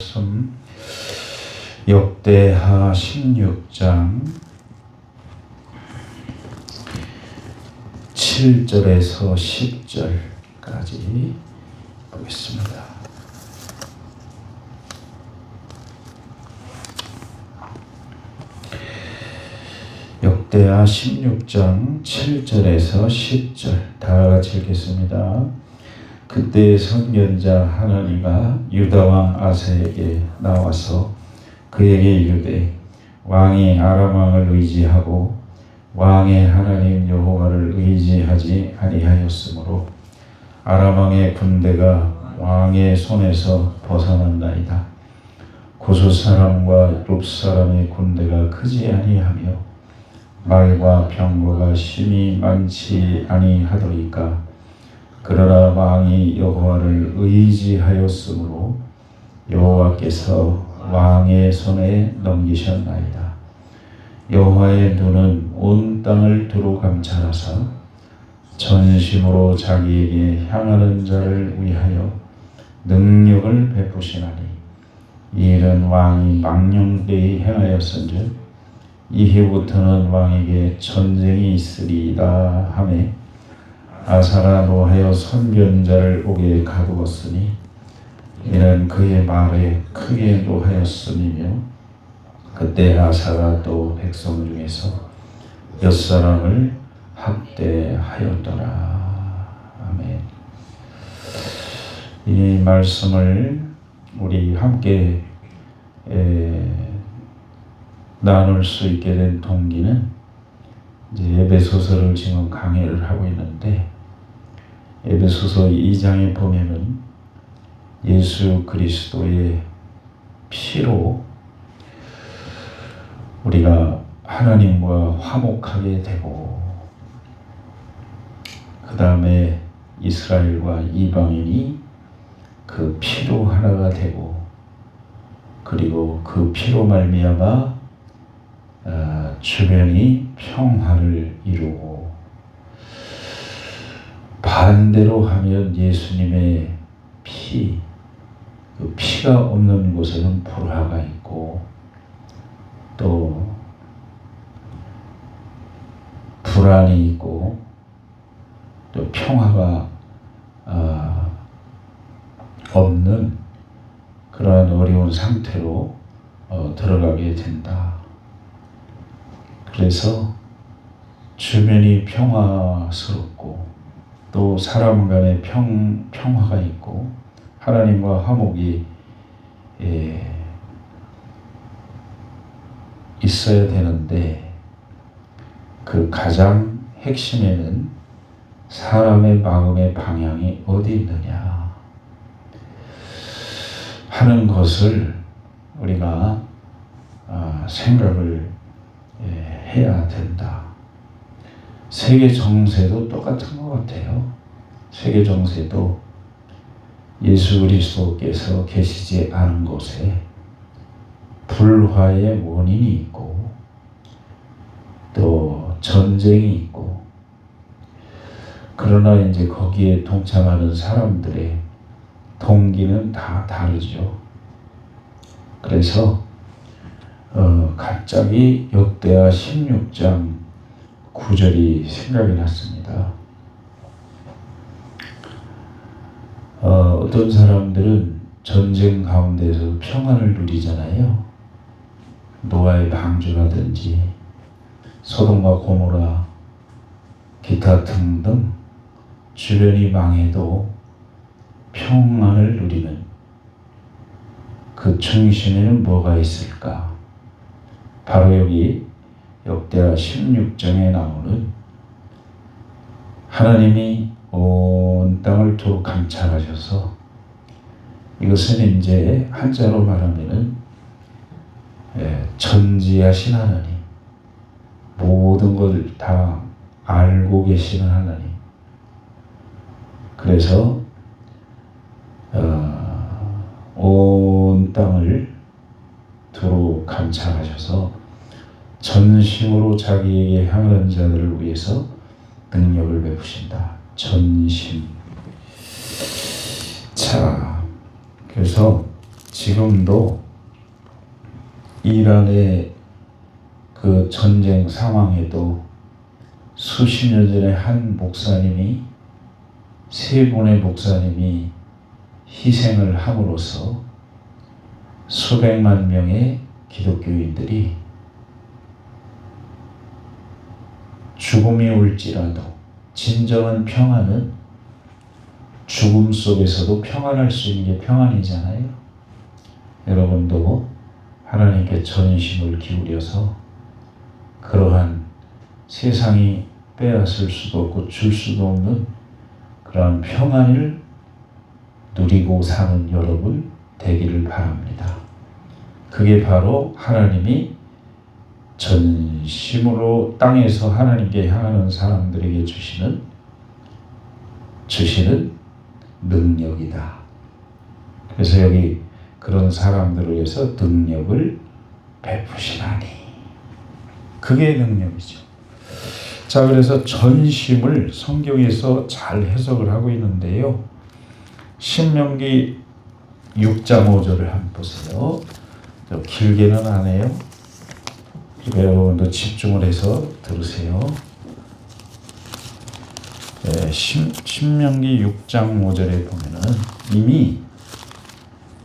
말씀 역대하 16장 7절에서 10절까지 보겠습니다. 역대하 16장 7절에서 10절 다 같이 읽겠습니다. 그때 선견자 하나니가 유다왕 아사에게 나와서 그에게 이르되 왕이 아람 왕을 의지하고 왕의 하나님 여호와를 의지하지 아니하였으므로 아람 왕의 군대가 왕의 손에서 벗어난다이다. 구스 사람과 룹 사람의 군대가 크지 아니하며 말과 병거가 심히 많지 아니하더이까. 그러나 왕이 여호와를 의지하였으므로 여호와께서 왕의 손에 넘기셨나이다. 여호와의 눈은 온 땅을 두루 감찰하사 전심으로 자기에게 향하는 자를 위하여 능력을 베푸시나니 이 일은 왕이 망령되이 행하였은즉 이후부터는 왕에게 전쟁이 있으리이다 하매 아사가 노하여 선견자를 옥에 가두었으니 이는 그의 말에 크게 노하였음이며 그때 아사가 또 백성 중에서 6사람을 학대하였더라. 아멘. 이 말씀을 우리 함께 나눌 수 있게 된 동기는 이제 에베소서를 지금 강의를 하고 있는데 에베소서 2장에 보면은 예수 그리스도의 피로 우리가 하나님과 화목하게 되고 그 다음에 이스라엘과 이방인이 그 피로 하나가 되고 그리고 그 피로 말미암아 주변이 평화를 이루고 반대로 하면 예수님의 피, 그 피가 없는 곳에는 불화가 있고 또 불안이 있고 또 평화가 없는 그러한 어려운 상태로 들어가게 된다. 그래서 주변이 평화스럽고 또 사람 간의 평화가 있고 하나님과 화목이 있어야 되는데 그 가장 핵심에는 사람의 마음의 방향이 어디 있느냐 하는 것을 우리가 생각을 해야 된다. 세계 정세도 똑같은 것 같아요. 세계 정세도 예수 그리스도께서 계시지 않은 곳에 불화의 원인이 있고 또 전쟁이 있고 그러나 이제 거기에 동참하는 사람들의 동기는 다 다르죠. 그래서 갑자기 역대하 16장 9절이 생각이 났습니다. 어떤 사람들은 전쟁 가운데서 평안을 누리잖아요. 노아의 방주라든지 소돔과 고모라 기타 등등 주변이 망해도 평안을 누리는 그 중심에는 뭐가 있을까? 바로 여기 역대하 16장에 나오는 하나님이 온 땅을 두루 감찰하셔서 이것은 이제 한자로 말하면은 전지하신 하나님, 모든 걸 다 알고 계시는 하나님. 그래서 온 땅을 두루 감찰하셔서 전심으로 자기에게 향하는 자들을 위해서 능력을 베푸신다. 전심. 자, 그래서 지금도 이란의 그 전쟁 상황에도 수십 년 전에 한 목사님이, 세 분의 목사님이 희생을 함으로써 수백만 명의 기독교인들이 죽음이 올지라도 진정한 평안은 죽음 속에서도 평안할 수 있는 게 평안이잖아요. 여러분도 하나님께 전심을 기울여서 그러한 세상이 빼앗을 수도 없고 줄 수도 없는 그러한 평안을 누리고 사는 여러분 되기를 바랍니다. 그게 바로 하나님이 전심으로 땅에서 하나님께 향하는 사람들에게 주시는 능력이다. 그래서 여기 그런 사람들을 위해서 능력을 베푸시나니, 그게 능력이죠. 자, 그래서 전심을 성경에서 잘 해석을 하고 있는데요. 신명기 6장 5절을 한번 보세요. 길게는 안 해요. 여러분도 집중을 해서 들으세요. 네, 신명기 6장 5절에 보면은 이미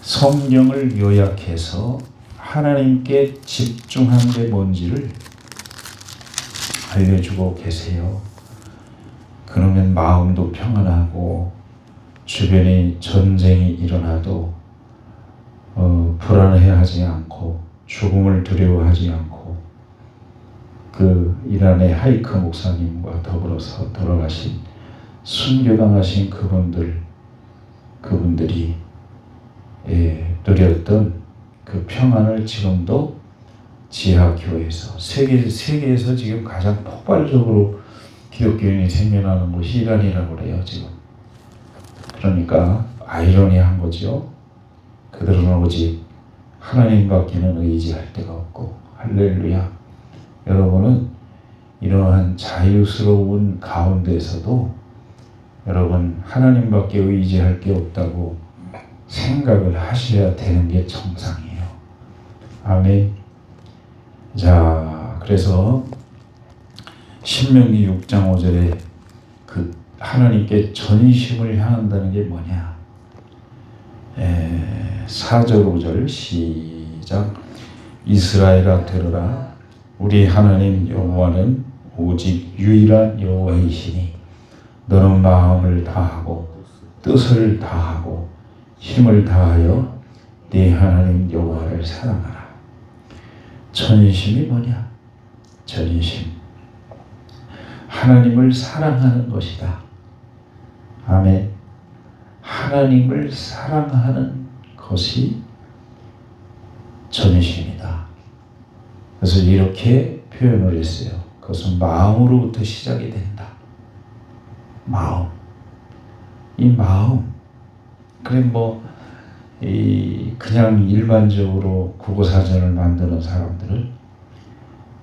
성경을 요약해서 하나님께 집중한 게 뭔지를 알려주고 계세요. 그러면 마음도 평안하고 주변에 전쟁이 일어나도 불안해하지 않고 죽음을 두려워하지 않고, 그 이란의 하이크 목사님과 더불어서 돌아가신 순교당하신 그분들이 누렸던 그 평안을 지금도 지하교회에서 세계에서 지금 가장 폭발적으로 기독교인이 생겨나는 곳이 이란이라고 그래요, 지금. 그러니까 아이러니한 거죠. 그들은 오직 하나님밖에는 의지할 데가 없고, 할렐루야. 여러분은 이러한 자유스러운 가운데서도 여러분 하나님밖에 의지할 게 없다고 생각을 하셔야 되는 게 정상이에요. 아멘. 자, 그래서 신명기 6장 5절에 그 하나님께 전심을 향한다는 게 뭐냐? 4절 5절 시작. 이스라엘아 들으라. 우리 하나님 여호와는 오직 유일한 여호와이시니 너는 마음을 다하고 뜻을 다하고 힘을 다하여 네 하나님 여호와를 사랑하라. 전심이 뭐냐? 전심, 하나님을 사랑하는 것이다. 아멘. 하나님을 사랑하는 것이 전심이다. 그래서 이렇게 표현을 했어요. 그것은 마음으로부터 시작이 된다. 마음. 이 마음. 그래 그냥 일반적으로 국어사전을 만드는 사람들은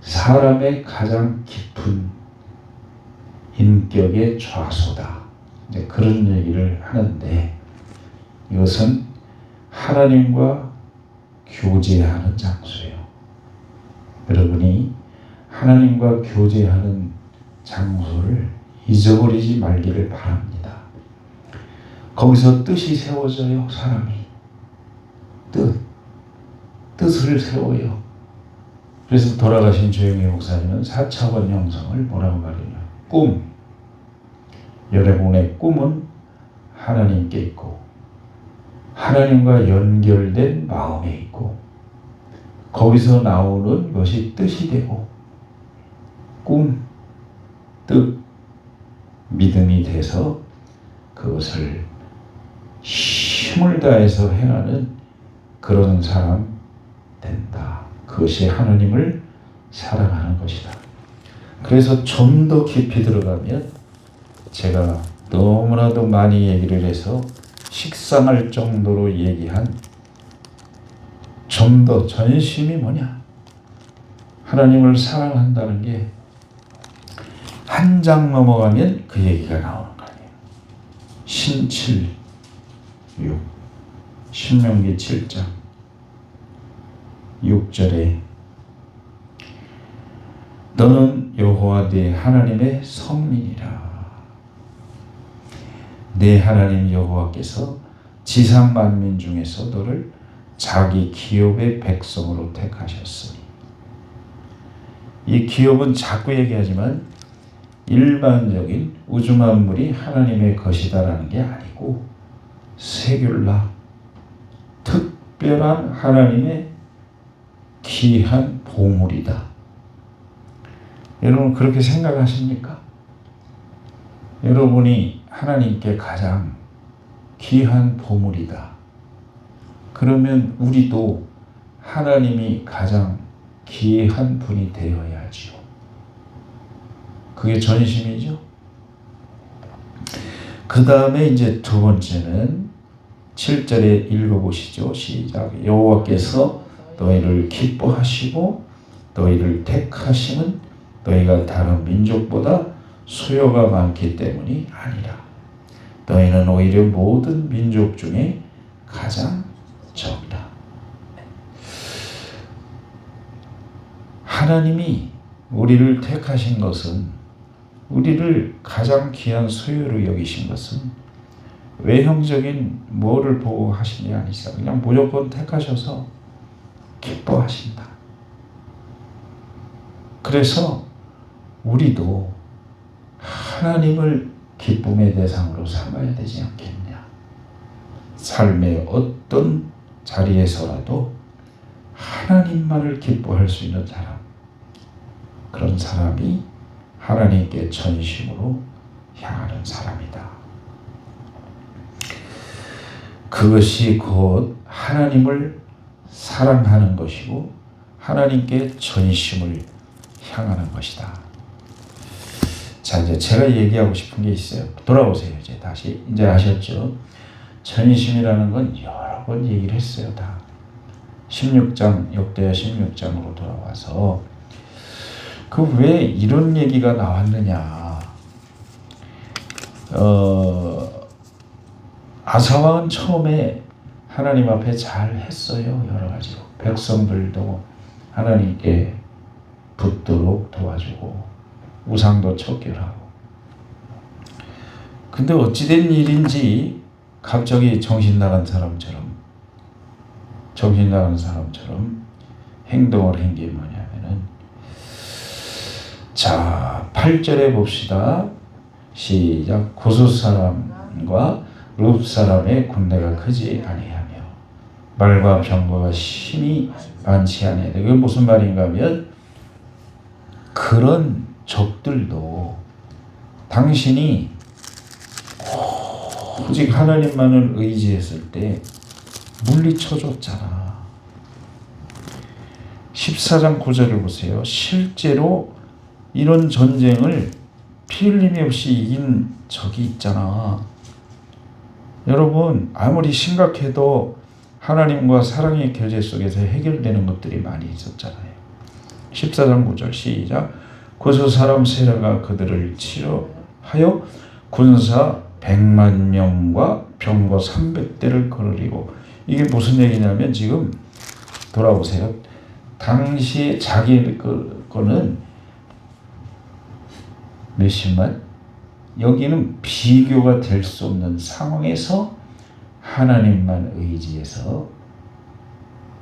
사람의 가장 깊은 인격의 좌소다, 이제 그런 얘기를 하는데, 이것은 하나님과 교제하는 장소예요. 여러분이 하나님과 교제하는 장소를 잊어버리지 말기를 바랍니다. 거기서 뜻이 세워져요. 사람이 뜻을 세워요. 그래서 돌아가신 조영희 목사님은 4차원 형성을 뭐라고 말해요? 꿈. 여러분의 꿈은 하나님께 있고 하나님과 연결된 마음에 있고, 거기서 나오는 것이 뜻이 되고, 꿈, 뜻, 믿음이 돼서 그것을 힘을 다해서 행하는 그런 사람 된다. 그것이 하나님을 사랑하는 것이다. 그래서 좀 더 깊이 들어가면 제가 너무나도 많이 얘기를 해서 식상할 정도로 얘기한 좀 더 전심이 뭐냐? 하나님을 사랑한다는 게 한 장 넘어가면 그 얘기가 나오는 거 아니에요. 신칠, 육. 신명기 7장 6절에 너는 여호와 네 하나님의 성민이라. 네 하나님 여호와께서 지상 만민 중에서 너를 자기 기업의 백성으로 택하셨으니. 이 기업은 자꾸 얘기하지만 일반적인 우주 만물이 하나님의 것이다라는 게 아니고 세귤라, 특별한 하나님의 귀한 보물이다. 여러분 그렇게 생각하십니까? 여러분이 하나님께 가장 귀한 보물이다. 그러면 우리도 하나님이 가장 귀한 분이 되어야지요. 그게 전심이죠. 그 다음에 이제 두 번째는 7절에 읽어보시죠. 시작. 여호와께서 너희를 기뻐하시고 너희를 택하심은 너희가 다른 민족보다 수요가 많기 때문이 아니라 너희는 오히려 모든 민족 중에 가장 적다. 하나님이 우리를 택하신 것은, 우리를 가장 귀한 소유로 여기신 것은 외형적인 뭐를 보고 하신 게 아니라 그냥 무조건 택하셔서 기뻐하신다. 그래서 우리도 하나님을 기쁨의 대상으로 삼아야 되지 않겠냐. 삶의 어떤 자리에서라도 하나님만을 기뻐할 수 있는 사람, 그런 사람이 하나님께 전심으로 향하는 사람이다. 그것이 곧 하나님을 사랑하는 것이고 하나님께 전심을 향하는 것이다. 자, 이제 제가 얘기하고 싶은 게 있어요. 돌아오세요. 이제 다시. 이제 아셨죠? 전심이라는 건 여러 번 얘기를 했어요. 다. 16장, 역대하 16장으로 돌아와서 그 왜 이런 얘기가 나왔느냐. 아사왕은 처음에 하나님 앞에 잘 했어요. 여러 가지로. 백성들도 하나님께 붙도록 도와주고 우상도 척결하고. 근데 어찌된 일인지 갑자기 정신 나간 사람처럼 행동을 한 게 뭐냐면은, 자 8절에 봅시다. 시작. 고수 사람과 룹 사람의 군대가 크지 아니하며 말과 병거와 힘이 많지 아니하다. 이게 무슨 말인가 하면, 그런 적들도 당신이 오직 하나님만을 의지했을 때 물리쳐줬잖아. 14장 9절을 보세요. 실제로 이런 전쟁을 피 흘림이 없이 이긴 적이 있잖아. 여러분 아무리 심각해도 하나님과 사랑의 교제 속에서 해결되는 것들이 많이 있었잖아요. 14장 9절 시작. 고수 사람 세라가 그들을 치료하여 군사 100만 명과 병거 300대를 거느리고. 이게 무슨 얘기냐면, 지금 돌아보세요. 당시에 자기 거는 몇십만, 여기는 비교가 될 수 없는 상황에서 하나님만 의지해서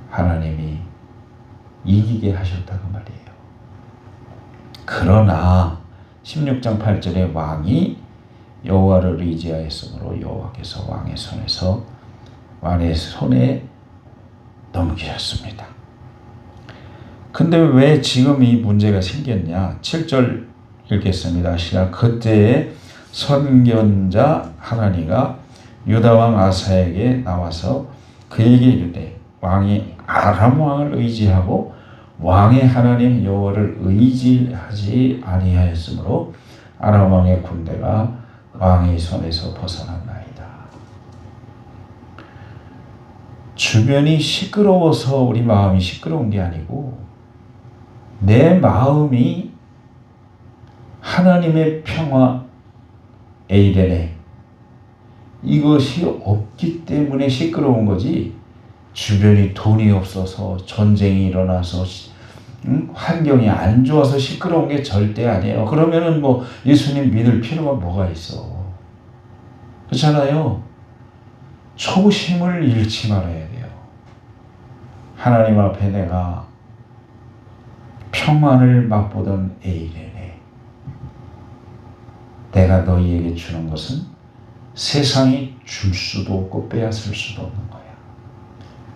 하나님이 이기게 하셨다고 말이에요. 그러나 16장 8절에 왕이 여호와를 의지하였으므로 여호와께서 왕의 손에 넘기셨습니다. 근데 왜 지금 이 문제가 생겼냐? 7절 읽겠습니다. 시작. 그때에 선견자 하나니가 유다 왕 아사에게 나와서 그에게 이르되, 왕이 아람 왕을 의지하고 왕의 하나님 여호와를 의지하지 아니하였으므로 아람 왕의 군대가 왕의 손에서 벗어났나이다. 주변이 시끄러워서 우리 마음이 시끄러운 게 아니고, 내 마음이 하나님의 평화 에이덴에 이것이 없기 때문에 시끄러운 거지. 주변이 돈이 없어서 전쟁이 일어나서 환경이 안 좋아서 시끄러운 게 절대 아니에요. 그러면은 뭐 예수님 믿을 필요가 뭐가 있어. 그렇잖아요. 초심을 잃지 말아야 돼요. 하나님 앞에 내가 평안을 맛보던 에이레네, 내가 너희에게 주는 것은 세상이 줄 수도 없고 빼앗을 수도 없는 거야.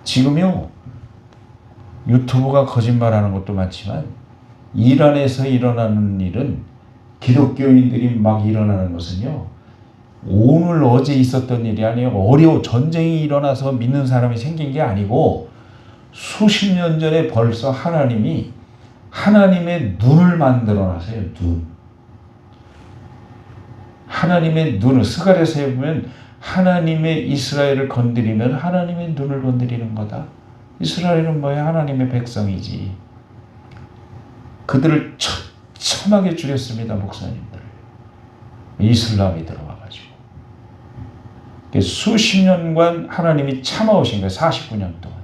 지금요, 유튜브가 거짓말하는 것도 많지만 이란에서 일어나는 일은, 기독교인들이 막 일어나는 것은요, 오늘 어제 있었던 일이 아니에요. 전쟁이 일어나서 믿는 사람이 생긴 게 아니고 수십 년 전에 벌써 하나님이 하나님의 눈을 만들어 놨어요. 눈. 하나님의 눈을, 스가랴서에 보면 하나님의 이스라엘을 건드리면 하나님의 눈을 건드리는 거다. 이스라엘은 뭐야? 하나님의 백성이지. 그들을 처참하게 죽였습니다. 목사님들. 이슬람이 들어와가지고. 수십 년간 하나님이 참아오신 거예요. 49년 동안.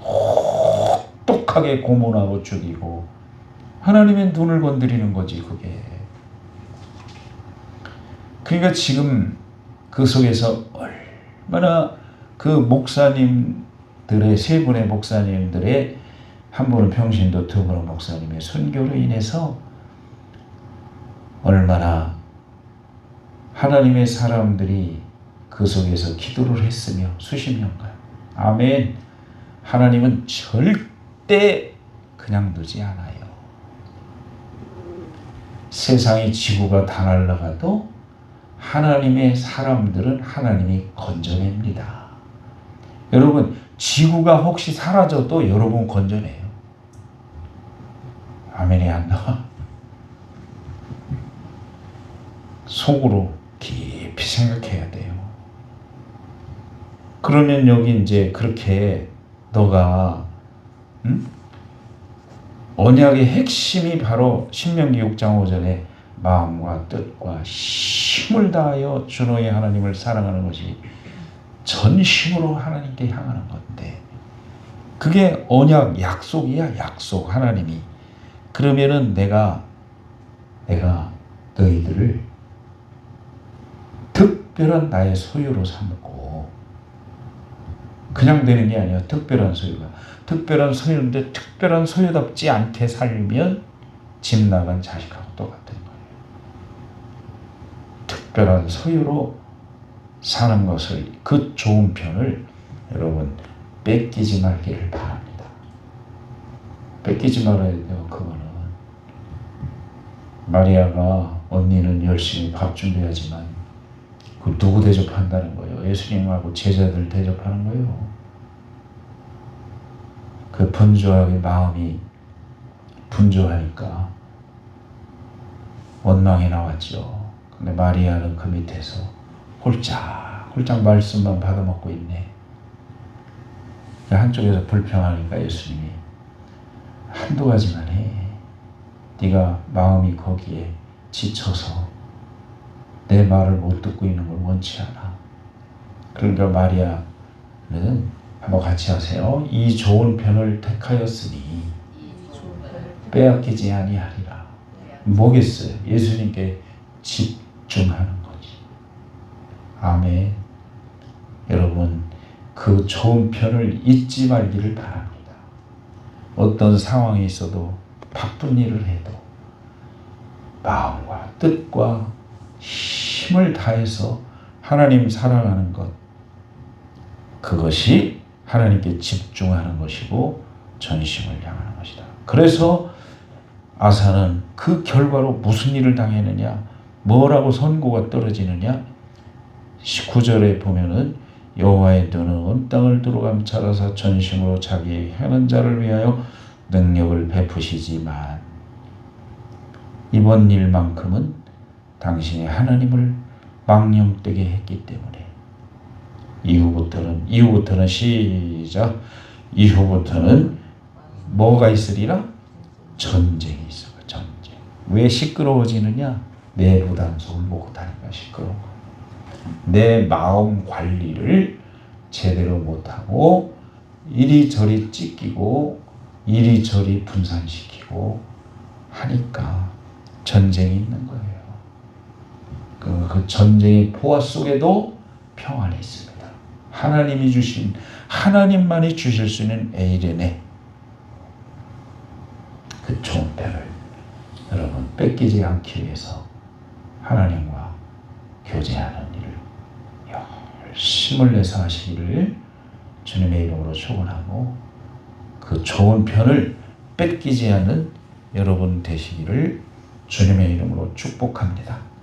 혹독하게 고문하고 죽이고 하나님의 눈을 건드리는 거지 그게. 그러니까 지금 그 속에서 얼마나 그 목사님들의, 세 분의 목사님들의, 한 분은 평신도, 두 분은 목사님의 선교로 인해서 얼마나 하나님의 사람들이 그 속에서 기도를 했으며 수십 년간. 아멘. 하나님은 절대 그냥 두지 않아요. 세상이, 지구가 다 날아가도 하나님의 사람들은 하나님이 건져냅니다. 여러분, 지구가 혹시 사라져도 여러분 건져내요. 아멘이 안 나와? 속으로 깊이 생각해야 돼요. 그러면 여기 이제 그렇게 너가 언약의 핵심이 바로 신명기 6장 5절에 마음과 뜻과 힘을 다하여 주 너의 하나님을 사랑하는 것이 전심으로 하나님께 향하는 건데, 그게 언약, 약속이야. 약속. 하나님이 그러면은 내가 너희들을 특별한 나의 소유로 삼고, 그냥 되는 게 아니야. 특별한 소유가. 특별한 소유인데 특별한 소유답지 않게 살면 집 나간 자식하고 똑같은 거예요. 특별한 소유로 사는 것을, 그 좋은 편을 여러분 뺏기지 말기를 바랍니다. 뺏기지 말아야 돼요. 그거는 마리아가, 언니는 열심히 밥 준비하지만 그 누구 대접한다는 거예요? 예수님하고 제자들 대접하는 거예요. 그 분주하게 마음이 분주하니까 원망이 나왔죠. 근데 마리아는 그 밑에서 홀짝 말씀만 받아먹고 있네. 한쪽에서 불평하니까 예수님이 한두 가지만 해. 네가 마음이 거기에 지쳐서 내 말을 못 듣고 있는 걸 원치 않아. 그러니까 마리아는, 한번 같이 하세요. 이 좋은 편을 택하였으니 빼앗기지 아니하리라. 뭐겠어요? 예수님께 집중하는 거지. 아멘. 여러분, 그 좋은 편을 잊지 말기를 바랍니다. 어떤 상황이 있어도, 바쁜 일을 해도 마음과 뜻과 힘을 다해서 하나님 사랑하는 것, 그것이 하나님께 집중하는 것이고 전심을 향하는 것이다. 그래서 아사는 그 결과로 무슨 일을 당했느냐, 뭐라고 선고가 떨어지느냐. 19절에 보면은 여호와의 눈은 온 땅을 두루 감찰하사 전심으로 자기의 행하는 자를 위하여 능력을 베푸시지만 이번 일만큼은 당신이 하나님을 망령되게 했기 때문에 이후부터는 시작. 이후부터는 뭐가 있으리라? 전쟁이 있어. 전쟁. 왜 시끄러워지느냐? 내부 단속을 못하니까 시끄러운 거야. 내 마음 관리를 제대로 못하고 이리저리 찢기고 이리저리 분산시키고 하니까 전쟁이 있는 거예요. 그 전쟁의 포화 속에도 평안이 있습니다. 하나님이 주신, 하나님만이 주실 수 있는 에이렌의 그 좋은 편을 여러분 뺏기지 않기 위해서 하나님과 교제하는 일을 열심을 내서 하시기를 주님의 이름으로 축원하고 그 좋은 편을 뺏기지 않는 여러분 되시기를 주님의 이름으로 축복합니다.